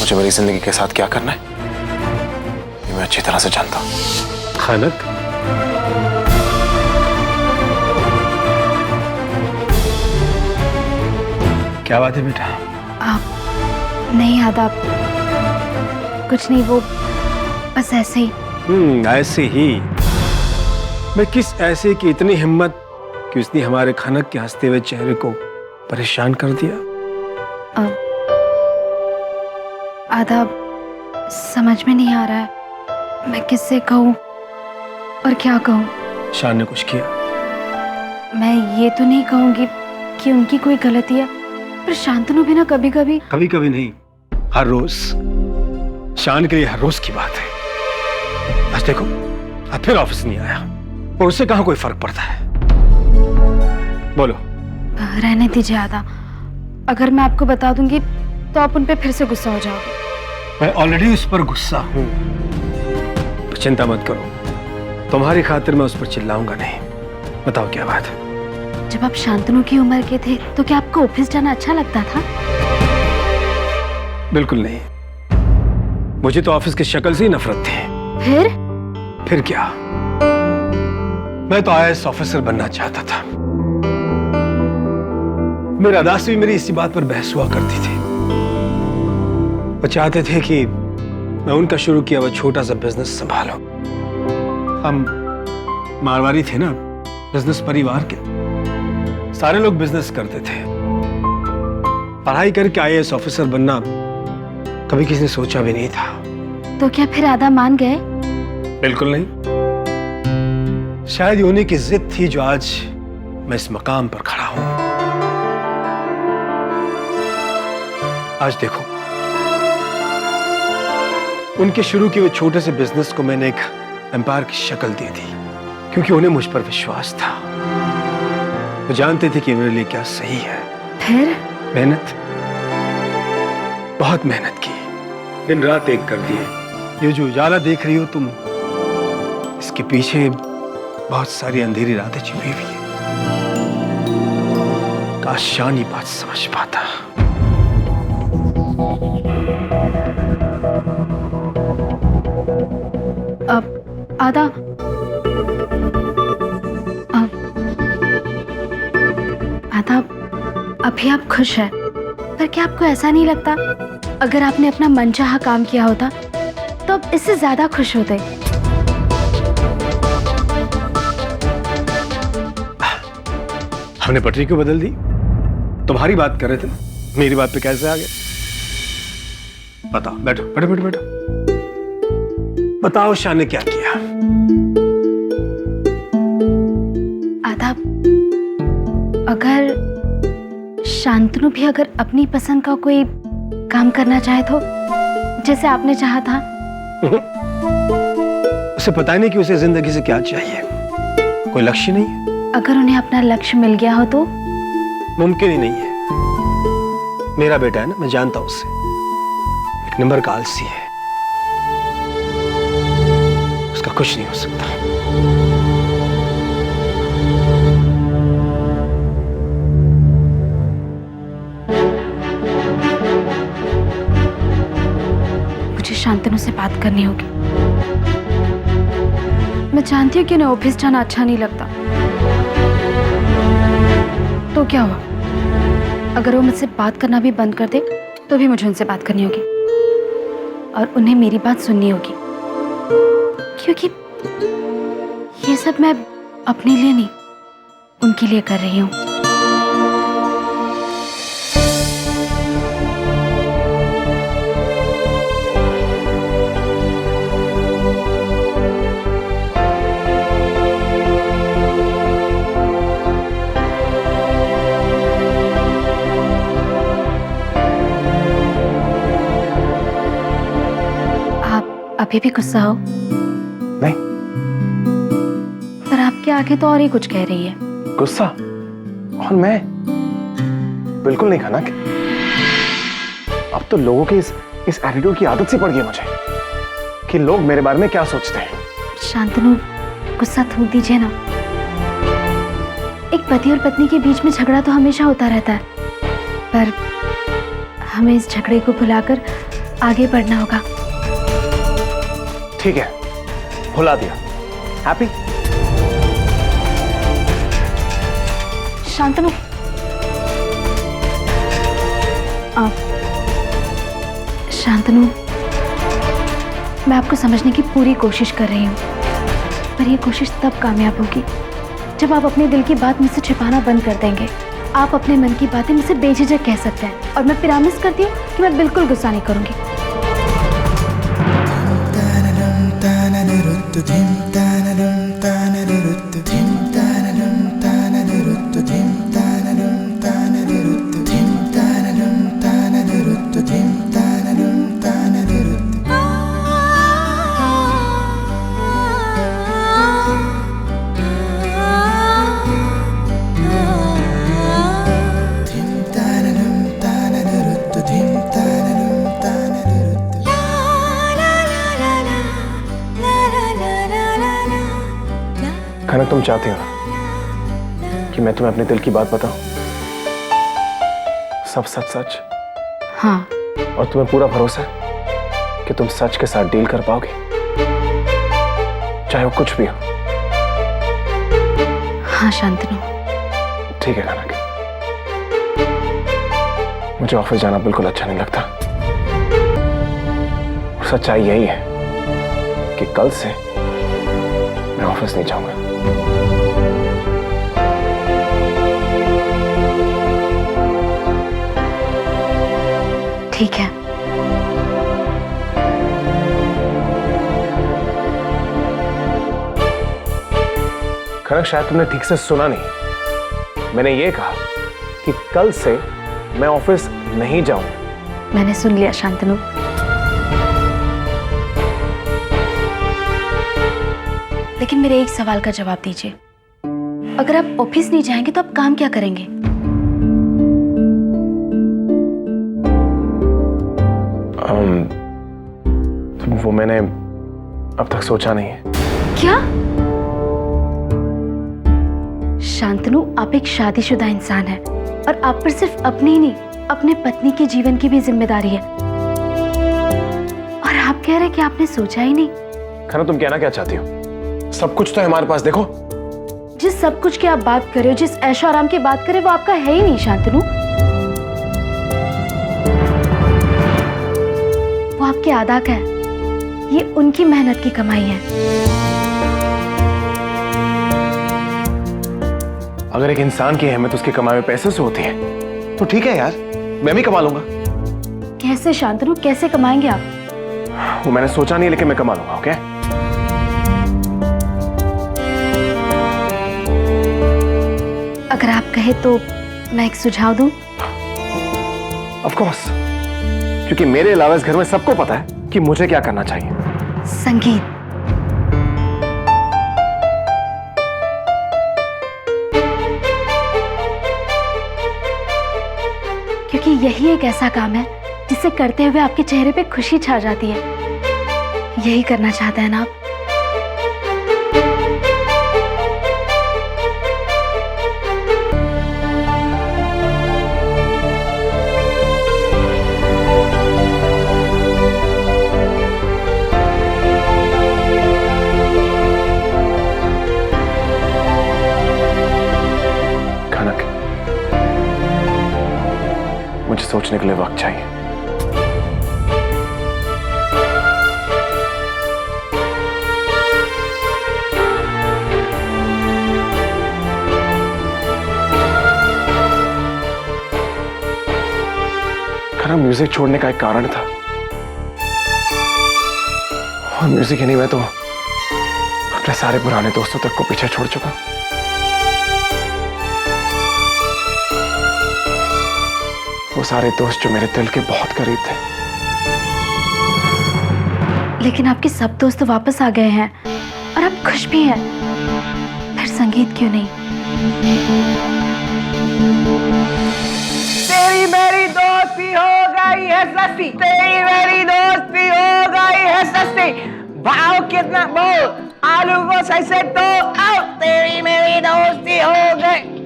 मुझे मेरी जिंदगी के साथ क्या करना है ये मैं अच्छी तरह से जानता हूँ। खनक, क्या बात है बेटा? आप नहीं आदाब, कुछ नहीं, वो बस ऐसे ही। ऐसे ही? मैं किस ऐसे की इतनी हिम्मत कि उसने हमारे खनक के हंसते हुए चेहरे को परेशान कर दिया? आदाब, समझ में नहीं आ रहा है मैं किससे कहूँ और क्या कहूँ। शान ने कुछ किया? मैं ये तो नहीं कहूँगी कि उनकी कोई गलती है, पर शांतनु भी ना कभी कभी नहीं, हर रोज। शान के लिए हर रोज की बात है। बस देखो, अब फिर ऑफिस नहीं आया और उससे कहां कोई फर्क पड़ता है? बोलो। रहने दीजिए आदा, अगर मैं आपको बता दूंगी तो आप उन पे फिर से गुस्सा हो जाओगे। मैं ऑलरेडी उस पर गुस्सा हूं, तो चिंता मत करो, तुम्हारी खातिर मैं उस पर चिल्लाऊंगा नहीं। बताओ क्या बात है? जब आप शांतनु की उम्र के थे तो क्या आपको ऑफिस जाना अच्छा लगता था? बिल्कुल नहीं, मुझे तो ऑफिस की शक्ल से ही नफरत थी। फिर क्या? मैं तो आईएएस ऑफिसर बनना चाहता था। मेरे अदा से भी मेरी इसी बात पर बहस हुआ करती थी। वो चाहते थे कि मैं उनका शुरू किया वो छोटा सा बिजनेस संभालूं। हम मारवाड़ी थे ना, बिजनेस परिवार के, सारे लोग बिजनेस करते थे। पढ़ाई करके आईएएस ऑफिसर बनना कभी किसी ने सोचा भी नहीं था। तो क्या फिर आदा मान गए? बिल्कुल नहीं, शायद ये उन्हीं की जिद थी जो आज मैं इस मकाम पर खड़ा हूं। आज देखो, उनके शुरू किए हुए छोटे से बिजनेस को मैंने एक एम्पायर की शक्ल दे दी, क्योंकि उन्हें मुझ पर विश्वास था। वो जानते थे कि मेरे लिए क्या सही है। फिर मेहनत, बहुत मेहनत की, दिन रात एक कर दिए। ये जो उजाला देख रही हो तुम, इसके पीछे बहुत सारी अंधेरी रातें छिपी हुई है। काश शान ये बात समझ पाता। अब आदा, आदा, अभी आप खुश हैं, पर क्या आपको ऐसा नहीं लगता अगर आपने अपना मनचाहा काम किया होता तो आप इससे ज्यादा खुश होते? हमने पटरी क्यों बदल दी? तुम्हारी बात कर रहे थे, मेरी बात पे कैसे आ गए? बताओ, बैठो बैठो बैठो बैठो। बताओ शान ने क्या किया? आदाब, अगर शांतनु भी अगर अपनी पसंद का कोई काम करना चाहे तो, जैसे आपने चाहा था। उसे पता ही नहीं कि उसे जिंदगी से क्या चाहिए, कोई लक्ष्य नहीं है। अगर उन्हें अपना लक्ष्य मिल गया हो तो? मुमकिन ही नहीं है। मेरा बेटा है ना, मैं जानता हूं उसे, एक नंबर का आलसी है, उसका कुछ नहीं हो सकता। मुझे शांतनु से बात करनी होगी। मैं जानती हूँ कि उन्हें ऑफिस जाना अच्छा नहीं लगता, तो क्या हुआ? अगर वो मुझसे बात करना भी बंद कर दे तो भी मुझे उनसे बात करनी होगी और उन्हें मेरी बात सुननी होगी, क्योंकि ये सब मैं अपने लिए नहीं, उनके लिए कर रही हूँ। अभी भी गुस्सा हो? नहीं। पर आपके आगे तो और ही कुछ कह रही है। गुस्सा? और मैं बिल्कुल नहीं खनक। अब तो लोगों की इस एटीट्यूड की आदत सी पड़ गई मुझे कि लोग मेरे बारे में क्या सोचते हैं। शांतनु, गुस्सा थूक दीजिए ना। एक पति और पत्नी के बीच में झगड़ा तो हमेशा होता रहता है, पर हमें इस झगड़े को भुलाकर आगे बढ़ना होगा। ठीक है, भुला दिया। हैप्पी? शांतनु, शांतनु, मैं आपको समझने की पूरी कोशिश कर रही हूँ, पर यह कोशिश तब कामयाब होगी जब आप अपने दिल की बात मुझसे छिपाना बंद कर देंगे। आप अपने मन की बातें मुझसे बेझिझक कह सकते हैं, और मैं प्रॉमिस करती हूँ कि मैं बिल्कुल गुस्सा नहीं करूंगी। खनक, तुम चाहती हो ना कि मैं तुम्हें अपने दिल की बात बताऊं? सब सच सच? हाँ। और तुम्हें पूरा भरोसा है कि तुम सच के साथ डील कर पाओगे, चाहे वो कुछ भी हो? हाँ शांतनु। ठीक है खनक, मुझे ऑफिस जाना बिल्कुल अच्छा नहीं लगता, और सच्चाई यही है कि कल से मैं ऑफिस नहीं जाऊंगा। ठीक है। खनक, शायद तुमने ठीक से सुना नहीं। मैंने ये कहा कि कल से मैं ऑफिस नहीं जाऊंगा। मैंने सुन लिया शांतनु। लेकिन मेरे एक सवाल का जवाब दीजिए। अगर आप ऑफिस नहीं जाएंगे तो आप काम क्या करेंगे? तो वो मैंने अब तक सोचा नहीं है। क्या? शांतनु, आप एक शादीशुदा इंसान हैं, और आप पर सिर्फ अपनी ही नहीं, अपने पत्नी के जीवन की भी जिम्मेदारी है, और आप कह रहे हैं कि आपने सोचा ही नहीं। खनक, तुम कहना क्या चाहती हो? सब कुछ तो है हमारे पास, देखो। जिस सब कुछ की आप बात कर रहे हो, जिस ऐशो आराम की बात कर रहे हो, वो आपका है ही नहीं शांतनु। वो आपके अदा का है, ये उनकी मेहनत की कमाई है। अगर एक इंसान की अहमियत उसके कमाए हुए पैसे से होती है तो ठीक है यार, मैं भी कमा लूंगा। कैसे शांतनु, कैसे कमाएंगे आप? वो मैंने सोचा नहीं, लेकिन मैं कमा लूंगा। ओके? अगर आप कहे तो मैं एक सुझाव दूं? ऑफ कोर्स, क्योंकि मेरे अलावा इस घर में सबको पता है कि मुझे क्या करना चाहिए। संगीत। क्योंकि यही एक ऐसा काम है जिसे करते हुए आपके चेहरे पे खुशी छा जाती है। यही करना चाहते हैं ना आप? मुझे सोचने के लिए वक्त चाहिए। खाना म्यूजिक छोड़ने का एक कारण था, और म्यूजिक ही नहीं, मैं तो अपने सारे पुराने दोस्तों तक को पीछे छोड़ चुका। वो सारे दोस्त जो मेरे दिल के बहुत करीब थे। लेकिन आपके सब दोस्त तो वापस आ गए हैं और आप खुश भी हैं, फिर संगीत क्यों नहीं? तेरी मेरी दोस्ती हो गई है सस्ती, तेरी मेरी दोस्ती हो गई है सस्ती, भाव कितना बोल आलू को सही से तो आओ, तेरी मेरी दोस्ती हो गई।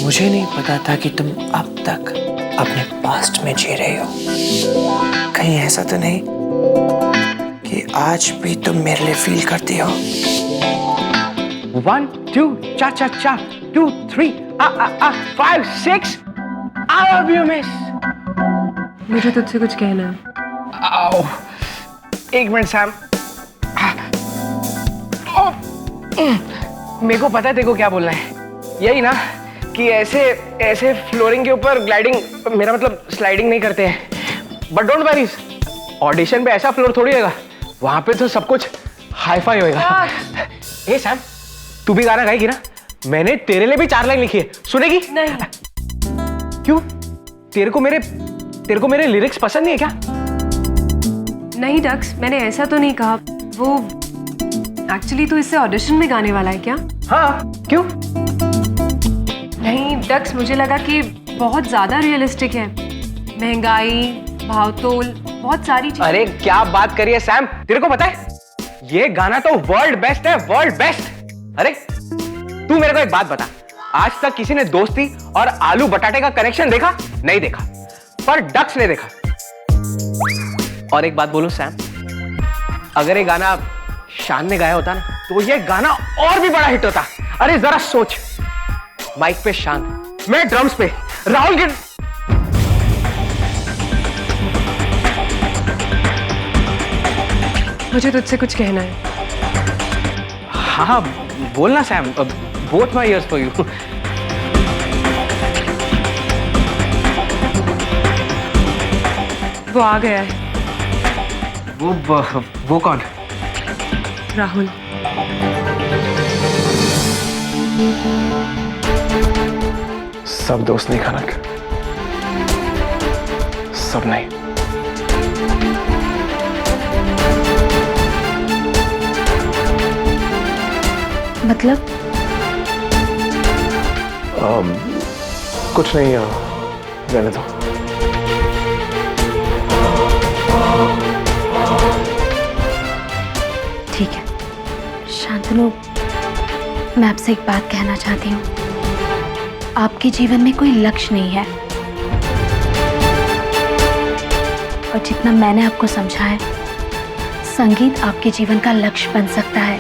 मुझे नहीं पता था कि तुम अब तक अपने पास्ट में जी रही हो? कहीं ऐसा तो नहीं कि आज भी तुम मेरे लिए फील करती हो? 1 2 cha cha cha 2 3 5 6 I love you miss. मुझे तुझसे कुछ कहना है। आओ, एक मिनट सैम। मेरे को पता है तेरे को क्या बोलना है। यही ना कि ऐसे ऐसे फ्लोरिंग के ऊपर ग्लाइडिंग, मेरा मतलब स्लाइडिंग नहीं करते हैं। बट डोंट वरी, ऑडिशन पे ऐसा फ्लोर थोड़ी होगा, वहां पे तो सब कुछ हाई फाई होएगा। ए सैम, तू भी गाना गाएगी ना? मैंने तेरे लिए भी 4 लाइन लिखी है, सुनेगी? नहीं। क्यों? तेरे को मेरे लिरिक्स पसंद नहीं है क्या? नहीं डक्स, मैंने ऐसा तो नहीं कहा। वो एक्चुअली तो इससे ऑडिशन में गाने वाला है क्या? हाँ, क्यों? नहीं डक्स, मुझे लगा कि बहुत ज्यादा रियलिस्टिक है। महंगाई, भावतोल, बहुत सारी चीजें। अरे क्या बात करिए सैम, तेरे को पता है ये गाना तो वर्ल्ड बेस्ट है, वर्ल्ड बेस्ट। अरे तू मेरे को एक बात बता, आज तक किसी ने दोस्ती और आलू बटाटे का कनेक्शन देखा? नहीं देखा, पर डक्स ने देखा। और एक बात बोलूं सैम, अगर ये गाना शान ने गाया होता ना, तो ये गाना और भी बड़ा हिट होता। अरे जरा सोच, माइक पे शान, मैं ड्रम्स पे, राहुल के। मुझे तुझसे कुछ कहना है। हाँ बोलना Sam, both my years for you. वो आ गया है। वो कौन? राहुल। सब दोस्त नहीं खनक, सब नहीं। मतलब? कुछ नहीं, रहने दो। ठीक है शांतनु, मैं आपसे एक बात कहना चाहती हूँ। आपके जीवन में कोई लक्ष्य नहीं है, और जितना मैंने आपको समझा है, संगीत आपके जीवन का लक्ष्य बन सकता है।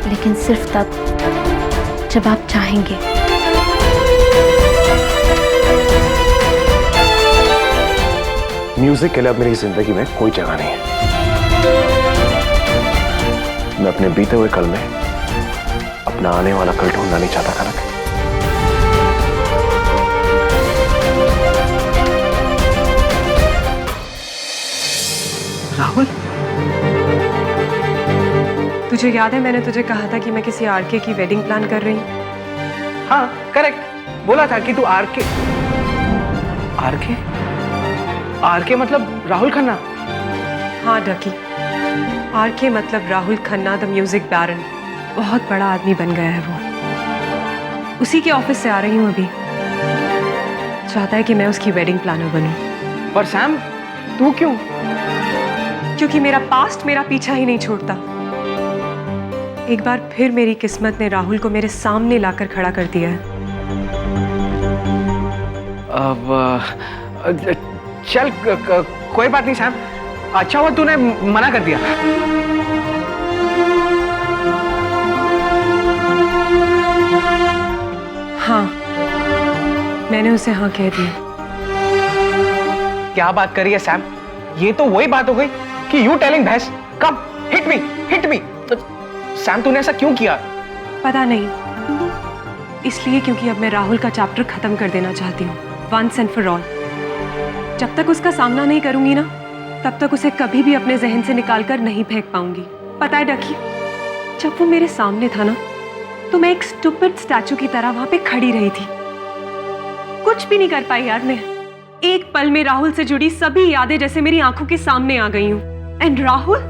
लेकिन सिर्फ तब जब आप चाहेंगे। म्यूजिक के लिए अब मेरी जिंदगी में कोई जगह नहीं है। मैं अपने बीते हुए कल में अपना आने वाला कल ढूंढना नहीं चाहता कनक। राहुल, तुझे याद है मैंने तुझे कहा था कि मैं किसी आरके की वेडिंग प्लान कर रही हूँ? हाँ करेक्ट, बोला था कि तू आरके मतलब राहुल खन्ना। हाँ डकी, आरके मतलब राहुल खन्ना, द म्यूजिक बैरन। बहुत बड़ा आदमी बन गया है वो। उसी के ऑफिस से आ रही हूँ अभी। चाहता है कि मैं उसकी वेडिंग प्लानर बनूं। पर सैम, तू क्यों? क्योंकि मेरा पास्ट मेरा पीछा ही नहीं छोड़ता। एक बार फिर मेरी किस्मत ने राहुल को मेरे सामने लाकर खड़ा कर दिया है। अब चल कोई बात नहीं सैम, अच्छा हुआ तूने मना कर दिया। हाँ, मैंने उसे हाँ कह दिया। क्या बात करी है सैम, ये तो वही बात हो गई कि यू टेलिंग भैंस, कम हिट मी। सैम तूने ऐसा क्यों किया? पता नहीं, इसलिए क्योंकि अब मैं राहुल का चैप्टर खत्म कर देना चाहती हूँ, वंस एंड फॉर ऑल। जब तक उसका सामना नहीं करूंगी ना, तब तक उसे कभी भी अपने जहन से निकालकर नहीं फेंक पाऊंगी। पता है डकी, जब वो मेरे सामने था ना, तो मैं एक स्टूपिड स्टैचू की तरह वहां पे खड़ी रही थी। कुछ भी नहीं कर पाई यार मैं। एक पल में राहुल से जुड़ी सभी यादें जैसे मेरी आंखों के सामने आ गई हूँ। And Rahul,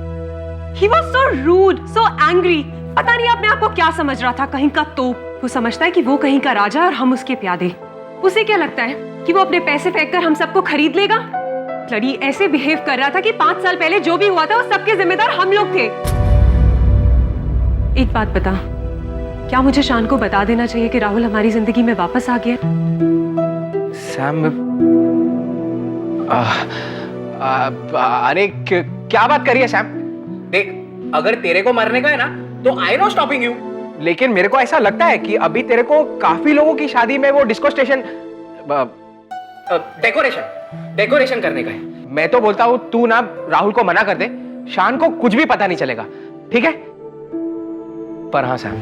he was so rude, so angry। पता नहीं अपने आप को क्या समझ रहा था, कहीं का तोप। वो समझता है कि वो कहीं का राजा और हम उसके प्यादे। उसे क्या लगता है कि वो अपने पैसे फेंककर हम सबको खरीद लेगा? लड़ी ऐसे बिहेव कर रहा था कि 5 साल पहले जो भी हुआ था वो सबके जिम्मेदार हम लोग थे। एक बात बता, क्या मुझे शान को बता देना चाहिए कि राहुल हमारी जिंदगी में वापस आ गया? सैम, अरे क्या बात करी है सैम? देख, अगर तेरे को मरने का है ना तो आई नो स्टॉपिंग यू, लेकिन मेरे को ऐसा लगता है कि अभी तेरे को काफी लोगों की शादी में वो डिस्को स्टेशन डेकोरेशन करने का है। मैं तो बोलता हूँ तू ना राहुल को मना कर दे, शान को कुछ भी पता नहीं चलेगा, ठीक है? पर हाँ सैम,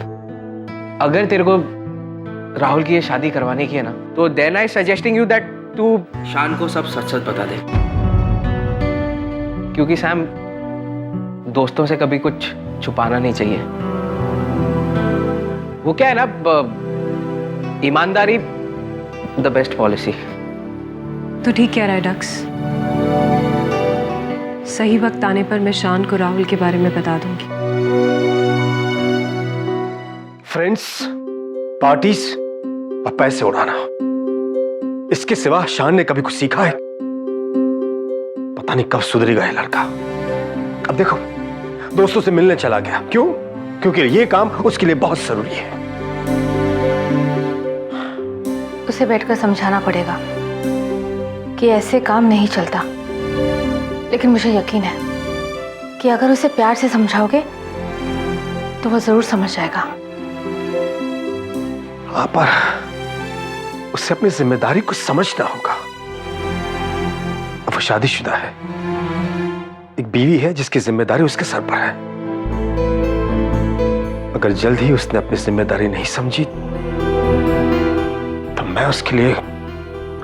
अगर तेरे को राहुल की ये शादी करवाने की है ना तो then I suggesting you that to Shaan को सब सच सच बता दे, क्योंकि सैम दोस्तों से कभी कुछ छुपाना नहीं चाहिए। वो क्या है ना, ईमानदारी द बेस्ट पॉलिसी। तो ठीक कह रहा है डक्स, सही वक्त आने पर मैं शान को राहुल के बारे में बता दूंगी। फ्रेंड्स, पार्टीज और पैसे उड़ाना, इसके सिवा शान ने कभी कुछ सीखा है? पता नहीं कब सुधरेगा ये लड़का। अब देखो, दोस्तों से मिलने चला गया, क्यों? क्योंकि ये काम उसके लिए बहुत जरूरी है। उसे बैठकर समझाना पड़ेगा कि ऐसे काम नहीं चलता, लेकिन मुझे यकीन है कि अगर उसे प्यार से समझाओगे तो वो जरूर समझ जाएगा। हाँ, पर उसे अपनी जिम्मेदारी को समझना होगा। अब वो शादीशुदा है, एक बीवी है जिसकी जिम्मेदारी उसके सर पर है। अगर जल्द ही उसने अपनी जिम्मेदारी नहीं समझी तो मैं उसके लिए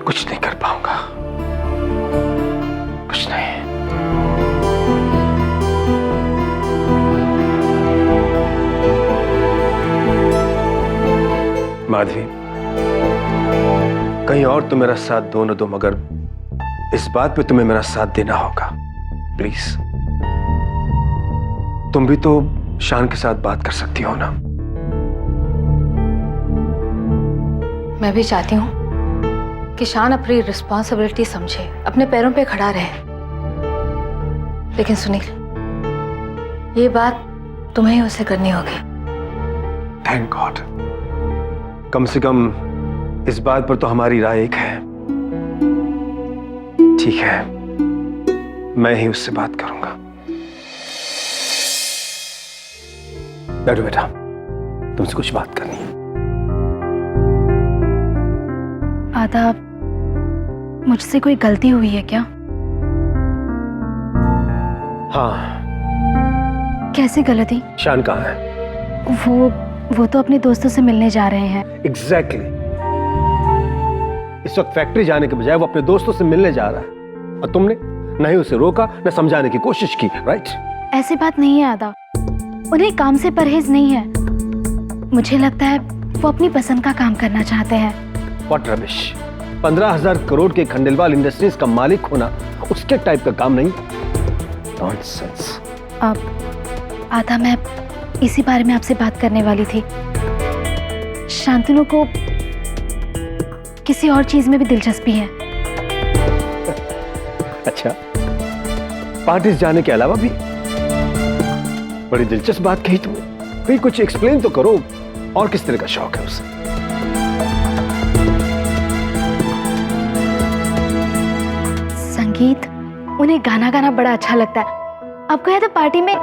कुछ नहीं कर पाऊंगा, कुछ नहीं। माधवी, कहीं और तो मेरा साथ दो न दो, मगर इस बात पे तुम्हें मेरा साथ देना होगा, प्लीज। तुम भी तो शान के साथ बात कर सकती हो ना? मैं भी चाहती हूँ कि शान अपनी रिस्पॉन्सिबिलिटी समझे, अपने पैरों पे खड़ा रहे। लेकिन सुनील, ये बात तुम्हें ही उसे करनी होगी। थैंक गॉड, कम से कम इस बात पर तो हमारी राय एक है। ठीक है, मैं ही उससे बात करूंगा। बैठो बेटा, तुमसे कुछ बात करनी है। आदाब, मुझसे कोई गलती हुई है क्या? हाँ। कैसी गलती? शान कहाँ है? वो तो अपने दोस्तों से मिलने जा रहे हैं। एग्जैक्टली। इस वक्त फैक्ट्री जाने के बजाय वो अपने दोस्तों से मिलने जा रहा है, और तुमने न ही उसे रोका न समझाने की कोशिश की, राइट? ऐसी बात नहीं है आदा, उन्हें काम से परहेज नहीं है। मुझे लगता है वो अपनी पसंद का काम करना चाहते हैं। What rubbish! 15,000 करोड़ के खंडेलवाल इंडस्ट्रीज का मालिक होना उसके टाइप का काम नहीं। नॉनसेंस। अब आदा, मैं इसी बारे में आपसे बात करने वाली थी। शांतनु को किसी और चीज में भी दिलचस्पी है। अच्छा, पार्टीज जाने के अलावा भी? बड़ी दिलचस्प बात कही तुमने। फिर कुछ एक्सप्लेन तो करो, और किस तरह का शौक है उसे? संगीत, उन्हें गाना गाना बड़ा अच्छा लगता है। आपको याद है पार्टी में?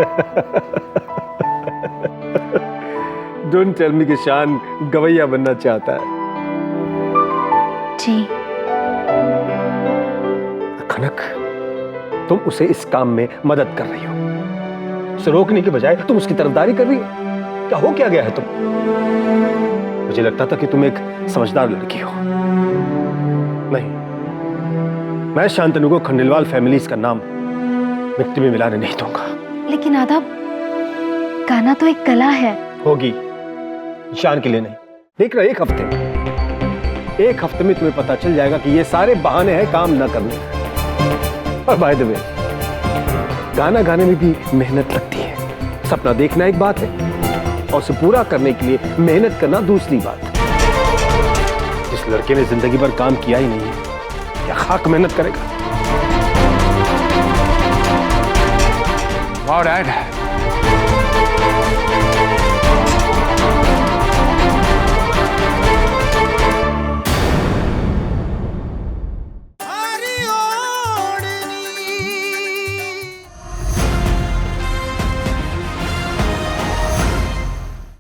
डोंट टेल मी कि शान गवैया बनना चाहता है। जी। खनक, तुम उसे इस काम में मदद कर रही हो, उसे रोकने के बजाय तुम उसकी तरफदारी कर रही हो। क्या हो क्या गया है तुम? मुझे लगता था कि तुम एक समझदार लड़की हो। नहीं, मैं शांतनु को खंडेलवाल फैमिलीज का नाम मिट्टी में मिलाने नहीं दूंगा। लेकिन आदाब, गाना तो एक कला है। होगी, शान के लिए नहीं। देख रहा, एक हफ्ते में तुम्हें पता चल जाएगा कि ये सारे बहाने हैं काम न करने। और बाय द वे, गाना गाने में भी मेहनत लगती है। सपना देखना एक बात है, और उसे पूरा करने के लिए मेहनत करना दूसरी बात। जिस लड़के ने जिंदगी भर काम किया ही नहीं है, क्या खाक मेहनत करेगा? वाह डैड,